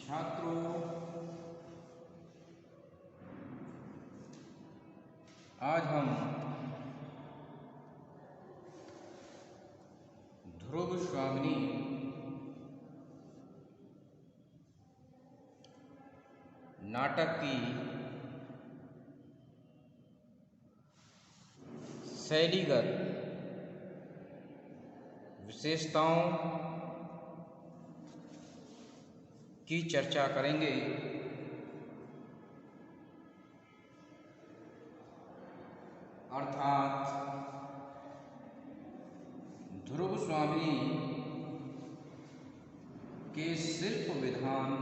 छात्रों, आज हम ध्रुव स्वामिनी नाटक की शैलीगत विशेषताओं की चर्चा करेंगे। अर्थात ध्रुव स्वामिनी के शिल्प विधान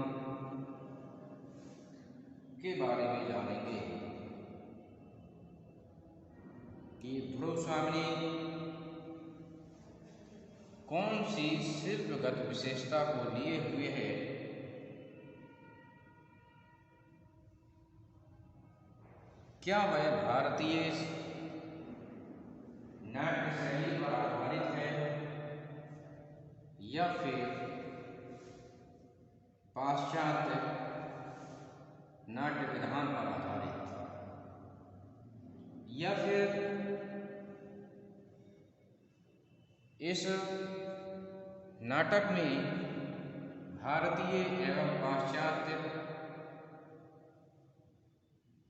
के बारे में जानेंगे कि ध्रुव स्वामिनी कौन सी शिल्पगत विशेषता को लिए हुए है, क्या वह भारतीय नाट्य शैली पर आधारित है या फिर पाश्चात्य नाट्य विधान पर आधारित, या फिर इस नाटक में भारतीय एवं पाश्चात्य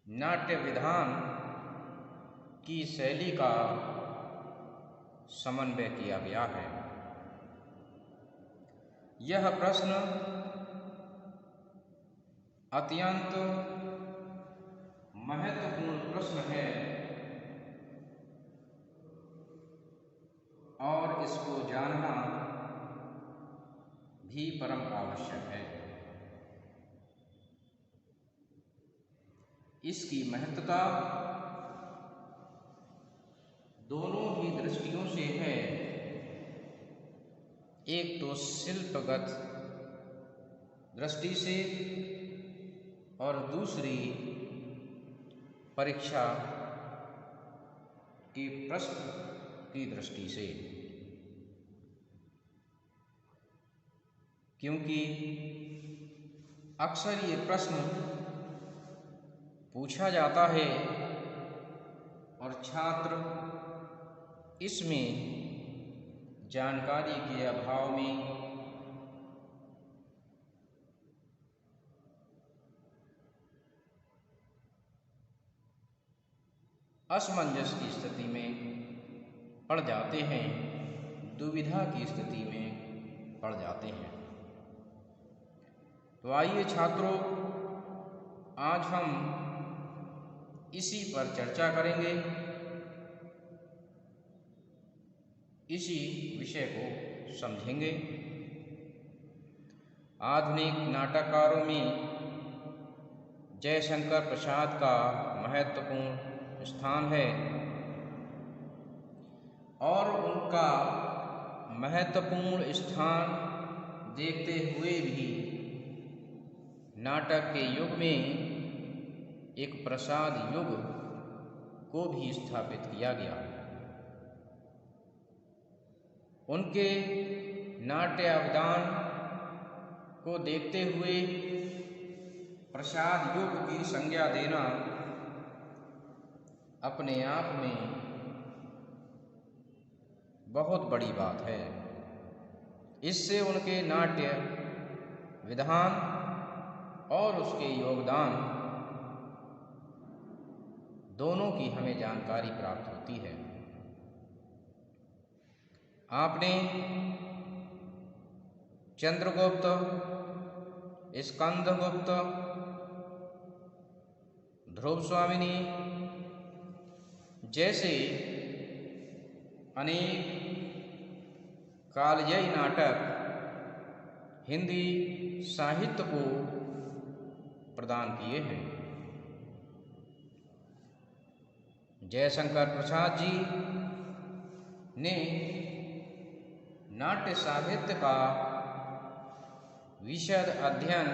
नाट्य विधान की शैली का समन्वय किया गया है। यह प्रश्न अत्यंत महत्वपूर्ण प्रश्न है और इसको जानना भी परम आवश्यक है। इसकी महत्ता दोनों ही दृष्टियों से है। एक तो शिल्पगत दृष्टि से और दूसरी परीक्षा की प्रश्न की दृष्टि से, क्योंकि अक्सर ये प्रश्न पूछा जाता है और छात्र इसमें जानकारी के अभाव में असमंजस की स्थिति में पड़ जाते हैं, दुविधा की स्थिति में पड़ जाते हैं। तो आइए छात्रों, आज हम इसी पर चर्चा करेंगे, इसी विषय को समझेंगे। आधुनिक नाटककारों में जयशंकर प्रसाद का महत्वपूर्ण स्थान है और उनका महत्वपूर्ण स्थान देखते हुए भी नाटक के युग में एक प्रसाद युग को भी स्थापित किया गया। उनके नाट्य अवदान को देखते हुए प्रसाद युग की संज्ञा देना अपने आप में बहुत बड़ी बात है। इससे उनके नाट्य विधान और उसके योगदान दोनों की हमें जानकारी प्राप्त होती है। आपने चंद्रगुप्त, स्कंदगुप्त, ध्रुव स्वामिनी जैसे अनेक कालजयी नाटक हिंदी साहित्य को प्रदान किए हैं। जयशंकर प्रसाद जी ने नाट्य साहित्य का विशद अध्ययन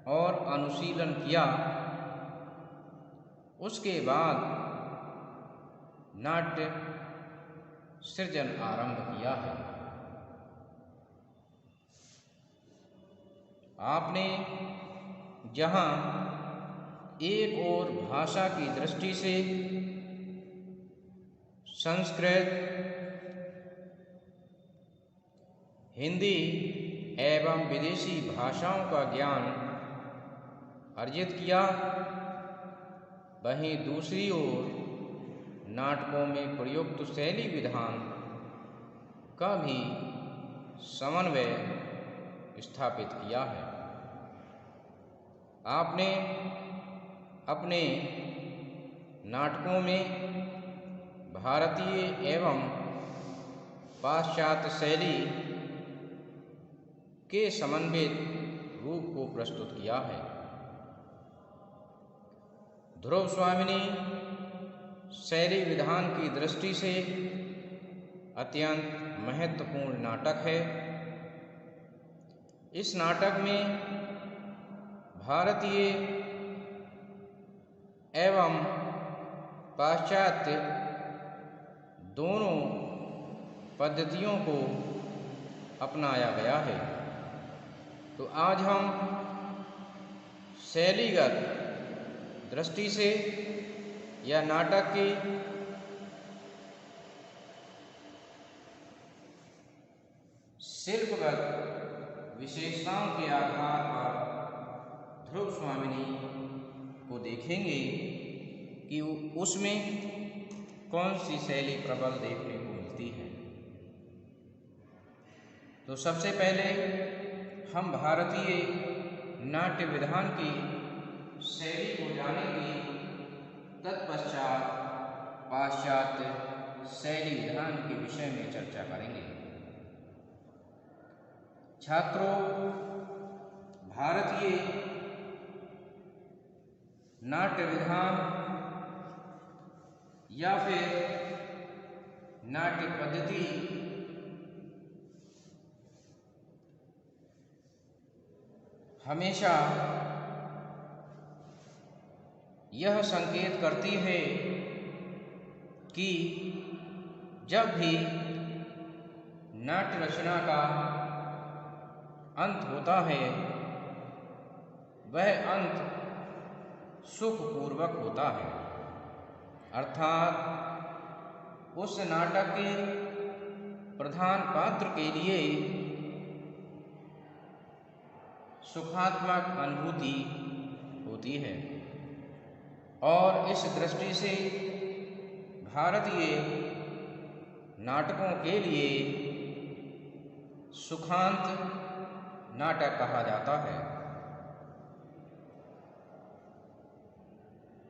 और अनुशीलन किया। उसके बाद नाट्य सृजन आरंभ किया है। आपने जहाँ एक और भाषा की दृष्टि से संस्कृत, हिंदी एवं विदेशी भाषाओं का ज्ञान अर्जित किया, वहीं दूसरी ओर नाटकों में प्रयुक्त शैली विधान का भी समन्वय स्थापित किया है। आपने अपने नाटकों में भारतीय एवं पाश्चात्य शैली के समन्वित रूप को प्रस्तुत किया है। ध्रुव स्वामिनी शैली विधान की दृष्टि से अत्यंत महत्वपूर्ण नाटक है। इस नाटक में भारतीय एवं पाश्चात्य दोनों पद्धतियों को अपनाया गया है। तो आज हम शैलीगत दृष्टि से या नाटक की शिल्पगत विशेषताओं के आधार पर ध्रुव स्वामिनी को देखेंगे कि उसमें कौन सी शैली प्रबल देखने को मिलती है। तो सबसे पहले हम भारतीय नाट्य विधान की शैली को जानेंगे, तत्पश्चात पाश्चात्य शैली विधान के विषय में चर्चा करेंगे। छात्रों, भारतीय नाट्य विधान या फिर नाट्य पद्धति हमेशा यह संकेत करती है कि जब भी नाट्य रचना का अंत होता है, वह अंत सुखपूर्वक होता है, अर्थात उस नाटक के प्रधान पात्र के लिए सुखात्मक अनुभूति होती है। और इस दृष्टि से भारतीय नाटकों के लिए सुखांत नाटक कहा जाता है।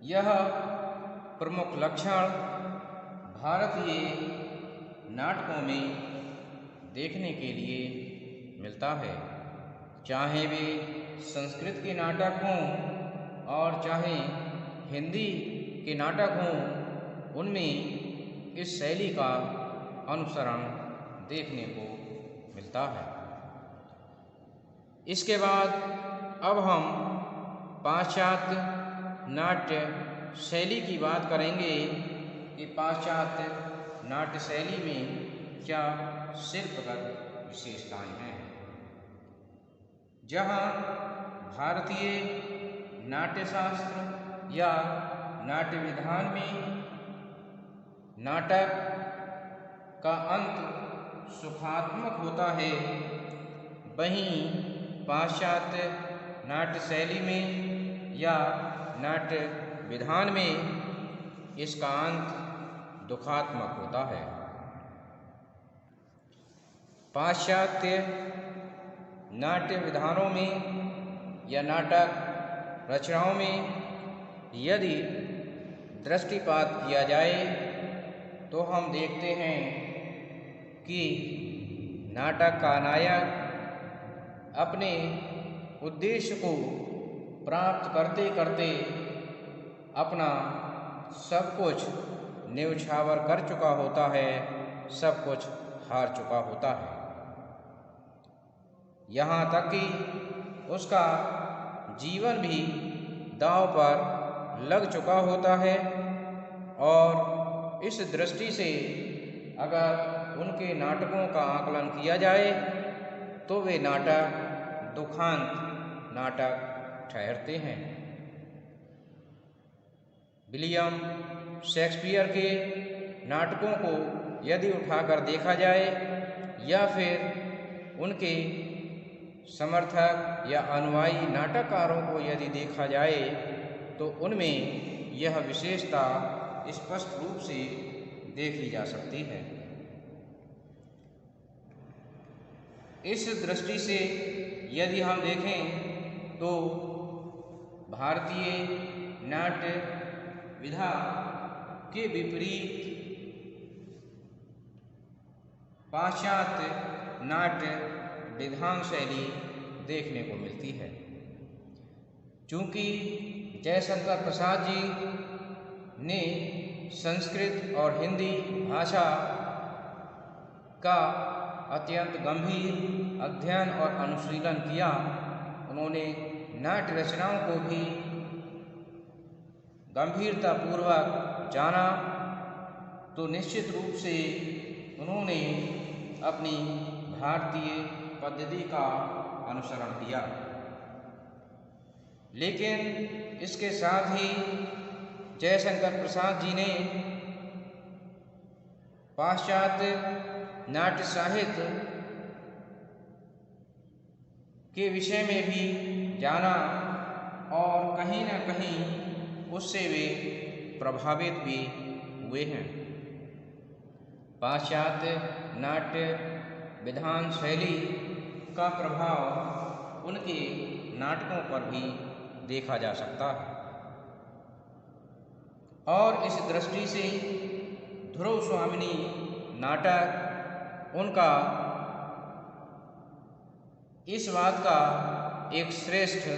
यह प्रमुख लक्षण भारतीय नाटकों में देखने के लिए मिलता है, चाहे वे संस्कृत के नाटक हों और चाहे हिंदी के नाटक हों, उनमें इस शैली का अनुसरण देखने को मिलता है। इसके बाद अब हम पाश्चात्य नाट्य शैली की बात करेंगे कि पाश्चात्य नाट्य शैली में क्या शिल्पगत विशेषताएं हैं। जहाँ भारतीय नाट्यशास्त्र या नाट्य विधान में नाटक का अंत सुखात्मक होता है, वहीं पाश्चात्य नाट्य शैली में या नाट्य विधान में इसका अंत दुखात्मक होता है। पाश्चात्य नाट्य विधानों में या नाटक रचनाओं में यदि दृष्टिपात किया जाए तो हम देखते हैं कि नाटक का नायक अपने उद्देश्य को प्राप्त करते करते अपना सब कुछ न्यौछावर कर चुका होता है, सब कुछ हार चुका होता है। यहाँ तक कि उसका जीवन भी दांव पर लग चुका होता है। और इस दृष्टि से अगर उनके नाटकों का आकलन किया जाए तो वे नाटक दुखांत नाटक ठहरते हैं। विलियम शेक्सपियर के नाटकों को यदि उठाकर देखा जाए या फिर उनके समर्थक या अनुयायी नाटककारों को यदि देखा जाए तो उनमें यह विशेषता स्पष्ट रूप से देखी जा सकती है। इस दृष्टि से यदि हम देखें तो भारतीय नाट्य विधा के विपरीत पाश्चात्य नाट्य विधान शैली देखने को मिलती है। चूँकि जयशंकर प्रसाद जी ने संस्कृत और हिंदी भाषा का अत्यंत गंभीर अध्ययन और अनुशीलन किया, उन्होंने नाट्य रचनाओं को भी गंभीरतापूर्वक जाना, तो निश्चित रूप से उन्होंने अपनी भारतीय पद्धति का अनुसरण किया। लेकिन इसके साथ ही जयशंकर प्रसाद जी ने पाश्चात्य नाट्य साहित्य के विषय में भी जाना और कहीं न कहीं उससे वे प्रभावित भी हुए हैं। पाश्चात्य नाट्य विधान शैली का प्रभाव उनके नाटकों पर भी देखा जा सकता है और इस दृष्टि से ध्रुव स्वामिनी नाटक उनका इस बात का एक श्रेष्ठ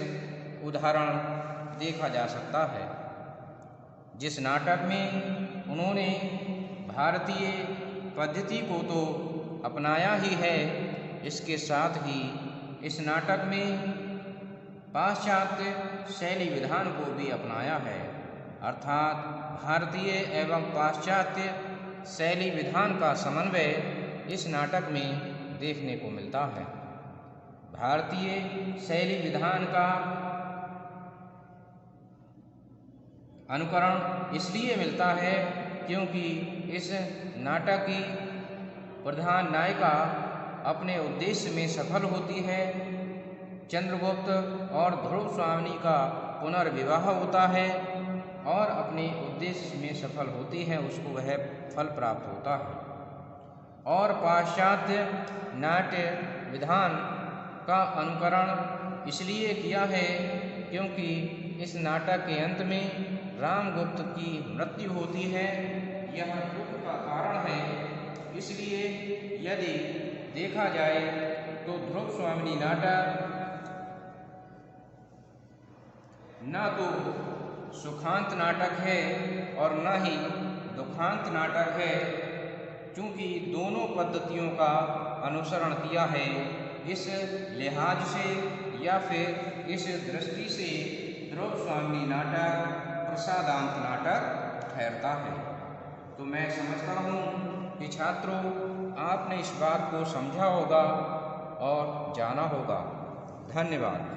उदाहरण देखा जा सकता है, जिस नाटक में उन्होंने भारतीय पद्धति को तो अपनाया ही है, इसके साथ ही इस नाटक में पाश्चात्य शैली विधान को भी अपनाया है, अर्थात भारतीय एवं पाश्चात्य शैली विधान का समन्वय इस नाटक में देखने को मिलता है। भारतीय शैली विधान का अनुकरण इसलिए मिलता है क्योंकि इस नाटक की प्रधान नायिका अपने उद्देश्य में सफल होती है। चंद्रगुप्त और ध्रुव स्वामिनी का पुनर्विवाह होता है और अपने उद्देश्य में सफल होती है, उसको वह फल प्राप्त होता है। और पाश्चात्य नाट्य विधान का अनुकरण इसलिए किया है क्योंकि इस नाटक के अंत में रामगुप्त की मृत्यु होती है, यह दुख का कारण है। इसलिए यदि देखा जाए तो ध्रुव स्वामिनी नाटक न तो सुखांत नाटक है और न ही दुखांत नाटक है, चूँकि दोनों पद्धतियों का अनुसरण किया है। इस लिहाज से या फिर इस दृष्टि से ध्रुव स्वामिनी नाटक प्रसादांत नाटक ठहरता है। तो मैं समझता हूँ कि छात्रों, आपने इस बात को समझा होगा और जाना होगा। धन्यवाद।